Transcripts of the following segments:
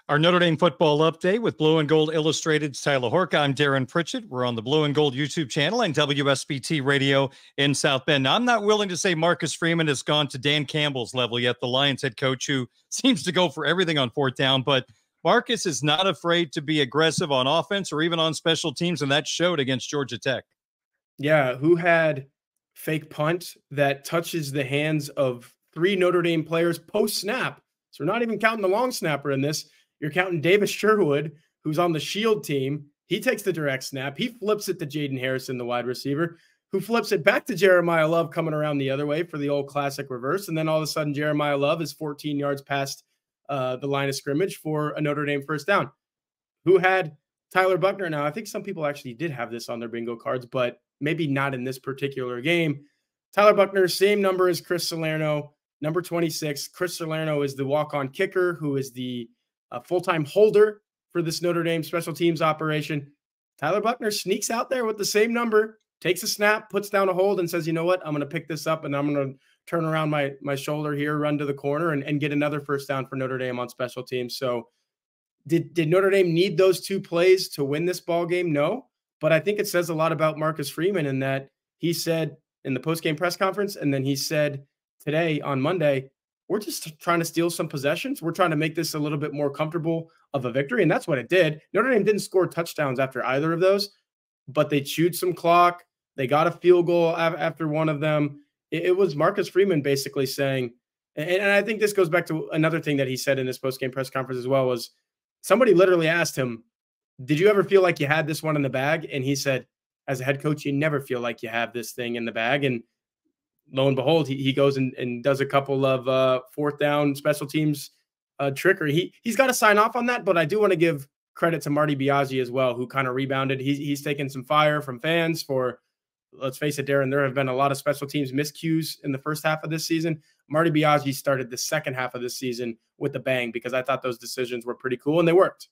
Our Notre Dame football update with Blue and Gold Illustrated's Tyler Horka. I'm Darren Pritchett. We're on the Blue and Gold YouTube channel and WSBT Radio in South Bend. Now, I'm not willing to say Marcus Freeman has gone to Dan Campbell's level yet, the Lions head coach who seems to go for everything on fourth down, but Marcus is not afraid to be aggressive on offense or even on special teams, and that showed against Georgia Tech. Yeah, who had fake punt that touches the hands of 3 Notre Dame players post-snap? So we're not even counting the long snapper in this. You're counting Davis Sherwood, who's on the Shield team. He takes the direct snap. He flips it to Jaden Harrison, the wide receiver, who flips it back to Jeremiah Love coming around the other way for the old classic reverse. And then all of a sudden, Jeremiah Love is 14 yards past the line of scrimmage for a Notre Dame first down. Who had Tyler Buchner? Now, I think some people actually did have this on their bingo cards, but maybe not in this particular game. Tyler Buchner, same number as Chris Salerno, number 26. Chris Salerno is the walk-on kicker who is the full-time holder for this Notre Dame special teams operation. Tyler Buchner sneaks out there with the same number, takes a snap, puts down a hold, and says, you know what, I'm going to pick this up, and I'm going to turn around my shoulder here, run to the corner, and get another first down for Notre Dame on special teams. So did Notre Dame need those 2 plays to win this ball game? No, but I think it says a lot about Marcus Freeman in that he said in the post-game press conference, and then he said today on Monday, we're just trying to steal some possessions. We're trying to make this a little bit more comfortable of a victory, and that's what it did. Notre Dame didn't score touchdowns after either of those, but they chewed some clock. They got a field goal after one of them. It was Marcus Freeman basically saying, and I think this goes back to another thing that he said in his post-game press conference as well, was somebody literally asked him, did you ever feel like you had this one in the bag? And he said, as a head coach, you never feel like you have this thing in the bag. And lo and behold, he goes and does a couple of fourth down special teams trickery. He's got to sign off on that, but I do want to give credit to Marty Biagi as well, who kind of rebounded. He's taken some fire from fans for, let's face it, Darren, there have been a lot of special teams miscues in the first half of this season. Marty Biagi started the second half of this season with a bang because I thought those decisions were pretty cool and they worked.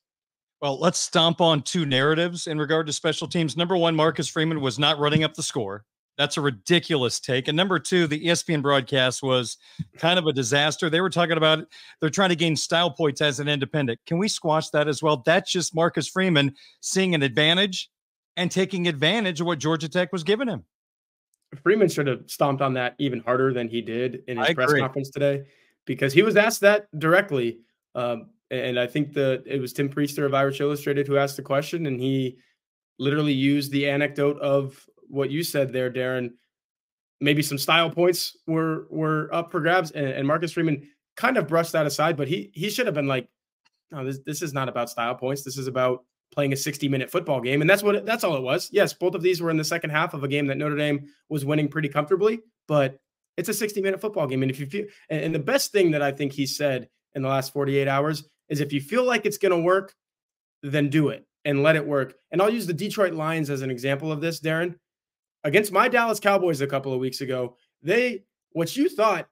Well, let's stomp on 2 narratives in regard to special teams. Number 1, Marcus Freeman was not running up the score. That's a ridiculous take. And number 2, the ESPN broadcast was kind of a disaster. They were talking about they're trying to gain style points as an independent. Can we squash that as well? That's just Marcus Freeman seeing an advantage and taking advantage of what Georgia Tech was giving him. Freeman should have stomped on that even harder than he did in his press conference today, because he was asked that directly. And I think it was Tim Priester of Irish Illustrated who asked the question, and he literally used the anecdote of what you said there, Darren. Maybe some style points were up for grabs, and Marcus Freeman kind of brushed that aside, but he should have been like, no, this is not about style points. This is about playing a 60-minute football game. And that's all it was. Yes, both of these were in the second half of a game that Notre Dame was winning pretty comfortably, but it's a 60-minute football game. And if you feel, and the best thing that I think he said in the last 48 hours is if you feel like it's going to work, then do it and let it work. And I'll use the Detroit Lions as an example of this, Darren. Against my Dallas Cowboys a couple of weeks ago, what you thought,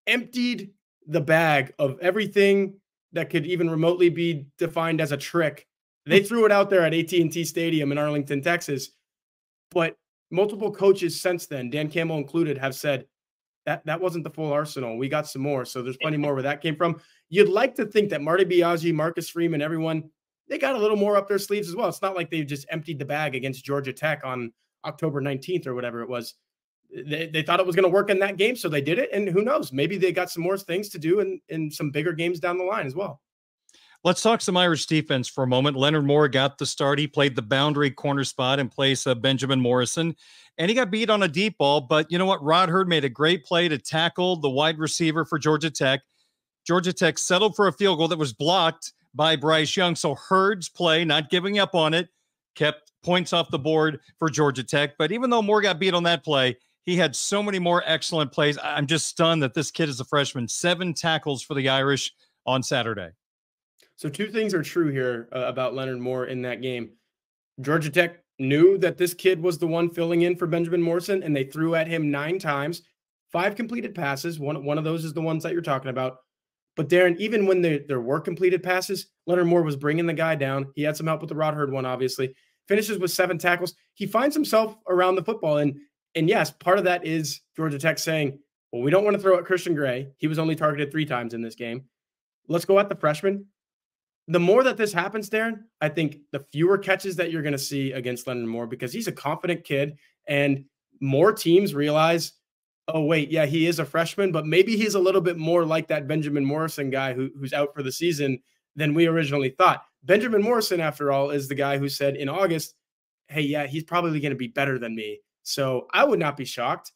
emptied the bag of everything that could even remotely be defined as a trick. They threw it out there at AT&T Stadium in Arlington, Texas. But multiple coaches since then, Dan Campbell included, have said that wasn't the full arsenal. We got some more. So there's plenty more where that came from. You'd like to think that Marty Biagi, Marcus Freeman, everyone, they got a little more up their sleeves as well. It's not like they just emptied the bag against Georgia Tech on October 19th or whatever it was. They thought it was going to work in that game, so they did it. And who knows, maybe they got some more things to do in some bigger games down the line as well. Let's talk some Irish defense for a moment. Leonard Moore got the start. He played the boundary corner spot in place of Benjamin Morrison, and he got beat on a deep ball. But you know what? Rod Hurd made a great play to tackle the wide receiver for Georgia Tech. Georgia Tech settled for a field goal that was blocked by Bryce Young. So Hurd's play, not giving up on it, kept points off the board for Georgia Tech. But even though Moore got beat on that play, he had so many more excellent plays. I'm just stunned that this kid is a freshman. 7 tackles for the Irish on Saturday. So 2 things are true here about Leonard Moore in that game. Georgia Tech knew that this kid was the one filling in for Benjamin Morrison, and they threw at him 9 times, 5 completed passes. One of those is the ones that you're talking about. But Darren, even when there were completed passes, Leonard Moore was bringing the guy down. He had some help with the Rod Hurd one, obviously. Finishes with 7 tackles. He finds himself around the football. And yes, part of that is Georgia Tech saying, well, we don't want to throw at Christian Gray. He was only targeted 3 times in this game. Let's go at the freshman. the more that this happens, Darren, I think the fewer catches that you're going to see against Leonard Moore, because he's a confident kid, and more teams realize, oh, wait, yeah, he is a freshman, but maybe he's a little bit more like that Benjamin Morrison guy who's out for the season than we originally thought. Benjamin Morrison, after all, is the guy who said in August, hey, yeah, he's probably going to be better than me. So I would not be shocked.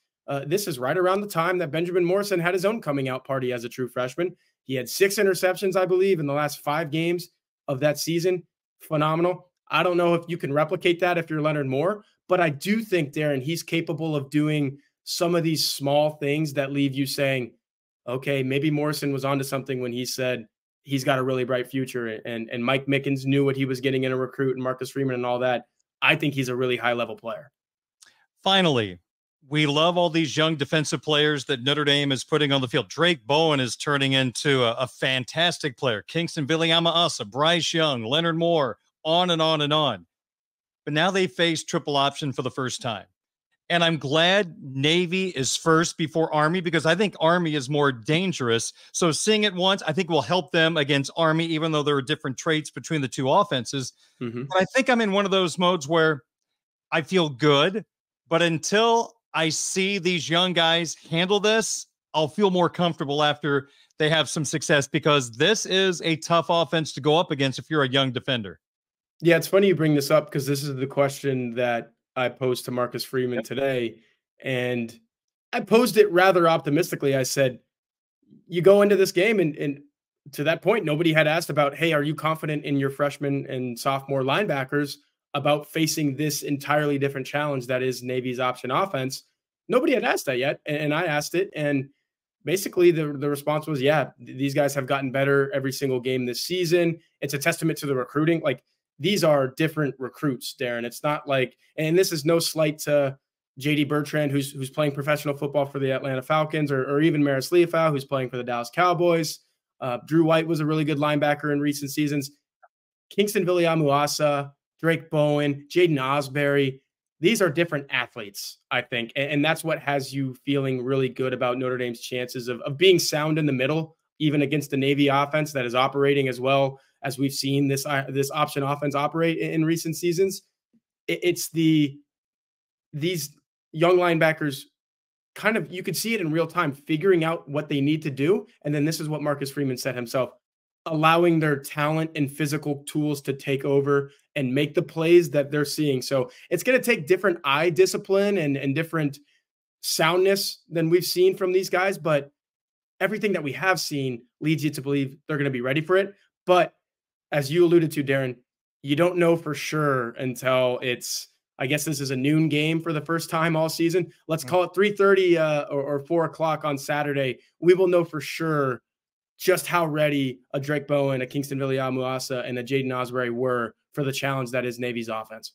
This is right around the time that Benjamin Morrison had his own coming out party as a true freshman. He had 6 interceptions, I believe, in the last 5 games of that season. Phenomenal. I don't know if you can replicate that if you're Leonard Moore, but I do think, Darren, he's capable of doing some of these small things that leave you saying, okay, maybe Morrison was onto something when he said he's got a really bright future, and Mike Mickens knew what he was getting in a recruit, and Marcus Freeman and all that. I think he's a really high-level player. Finally, we love all these young defensive players that Notre Dame is putting on the field. Drake Bowen is turning into a fantastic player. Kingston Viliama-Asa, Bryce Young, Leonard Moore, on and on and on. But now they face triple option for the first time. And I'm glad Navy is first before Army, because I think Army is more dangerous. So seeing it once, I think will help them against Army, even though there are different traits between the two offenses. But I think I'm in one of those modes where I feel good, but until I see these young guys handle this, I'll feel more comfortable after they have some success, because this is a tough offense to go up against if you're a young defender. Yeah, it's funny you bring this up, because this is the question that I posed to Marcus Freeman today, and I posed it rather optimistically. I said, you go into this game, and to that point, nobody had asked about, hey, are you confident in your freshman and sophomore linebackers about facing this entirely different challenge that is Navy's option offense? Nobody had asked that yet, and I asked it, and basically the response was, yeah, these guys have gotten better every single game this season. It's a testament to the recruiting. Like, these are different recruits, Darren. It's not like, and this is no slight to JD Bertrand, who's playing professional football for the Atlanta Falcons, or even Maris Leafau, who's playing for the Dallas Cowboys. Drew White was a really good linebacker in recent seasons. Kingston Viliamu-Asa, Drake Bowen, Jaden Osbury. These are different athletes, I think. And that's what has you feeling really good about Notre Dame's chances of being sound in the middle, even against the Navy offense that is operating as well as we've seen this option offense operate in recent seasons. It's these young linebackers kind of, you could see it in real time, figuring out what they need to do. And then this is what Marcus Freeman said himself, allowing their talent and physical tools to take over and make the plays that they're seeing. So it's going to take different eye discipline and different soundness than we've seen from these guys. But everything that we have seen leads you to believe they're going to be ready for it. But as you alluded to, Darren, you don't know for sure until it's, I guess this is a noon game for the first time all season. Let's call it 3:30 or 4 o'clock on Saturday. We will know for sure just how ready a Drake Bowen, a Kingston Viliamu-Asa, and a Jaden Osbury were for the challenge that is Navy's offense.